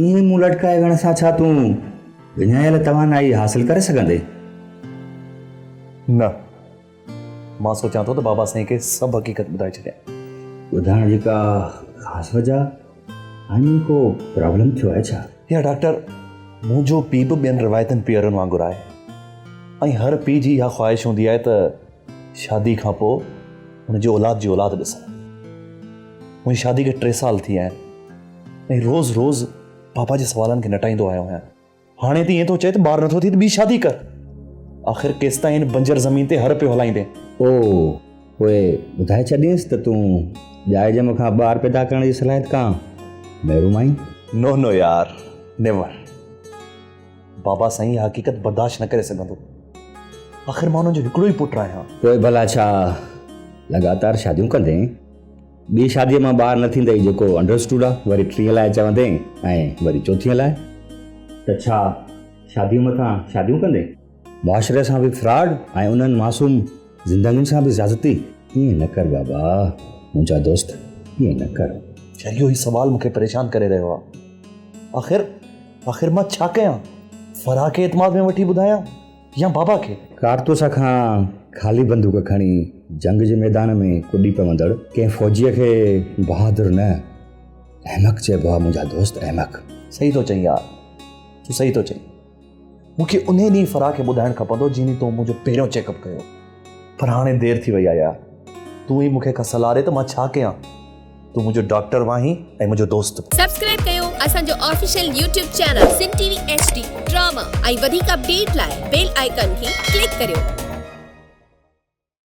ईअं मूं लटकाए वेहण सां छा तूं विञायल तवानाई हासिल करे सघंदे? न, मां सोचां थो त बाबा साईं खे सभु हक़ीक़त ॿुधाए छॾियां। ॿुधाइण जी का ख़ासि वजह? हाणे को प्रॉब्लम थियो आहे छा? या डॉक्टर, मुंहिंजो पीउ बि ॿियनि रिवायतनि पीअरनि वांगुरु आहे ऐं हर पीउ जी इहा ख़्वाहिश हूंदी आहे त शादी खां पोइ हुनजी औलाद जी औलाद ॾिसां। मुंहिंजी शादी खे 3 साल थी विया आहिनि ऐं रोज़ रोज़ पापा जे सवालनि खे नटाईंदो आयो आहियां। हाणे त ईअं थो चए त ॿार नथो थिए त ॿी शादी कर। आख़िर केसि ताईं हिन बंजर ज़मीन ते हर पियो हलाईंदे। पोइ ॿुधाए छॾींसि त तूं जाइ जे मूंखां ॿार पैदा करण जी सलाहियत खां महिरूम आहीं। नो नो यार, नेवर। बाबा साईं इहा हक़ीक़त बर्दाश्त न करे सघंदो। आख़िर मां हुनजो हिकिड़ो ई पुटु आहियां। पोइ भला छा लॻातार शादियूं कंदे? ॿी शादीअ मां ॿार न थींदई जेको अंडरस्टूड आहे, वरी 3 लाइ चवंदे ऐं वरी 4 लाइ। त छा शादियूं मथां शादियूं कंदे? मुआशरे सां बि फ्रॉड ऐं उन्हनि मासूम ज़िंदगियुनि सां बि ज़्यादती। ईअं न कर बाबा, मुंहिंजा दोस्त, ईअं न कर। इहो ई सवाल मूंखे परेशान करे रहियो आहे। आख़िर मां छा कयां? फराह खे एतमाद में वठी ॿुधायां या बाबा खे? कारतूस खां ख़ाली बंदूक खणी जंग जे मैदान में कुॾी पवंदड़ कंहिं फ़ौजीअ खे बहादुर न, अहमक चइबो आहे मुंहिंजा दोस्त, अहमक। सही थो चई यार, तूं सही थो चई। मूंखे उन ॾींहुं फराह खे ॿुधाइणु खपंदो जिनी तूं मुंहिंजो पहिरियों चेकअप कयो। पर हाणे देरि थी वई आहे यार। तूं ई मूंखे का सलाह ॾे त मां छा कयां। तूं मुंहिंजो डॉक्टर वाहीं ऐं मुंहिंजो दोस्त। सब्सक्राइब कयो असांजो official YouTube channel Sindh TV HD drama ऐं वधीक अपडेट लाइ बेल आइकन खे क्लिक करियो।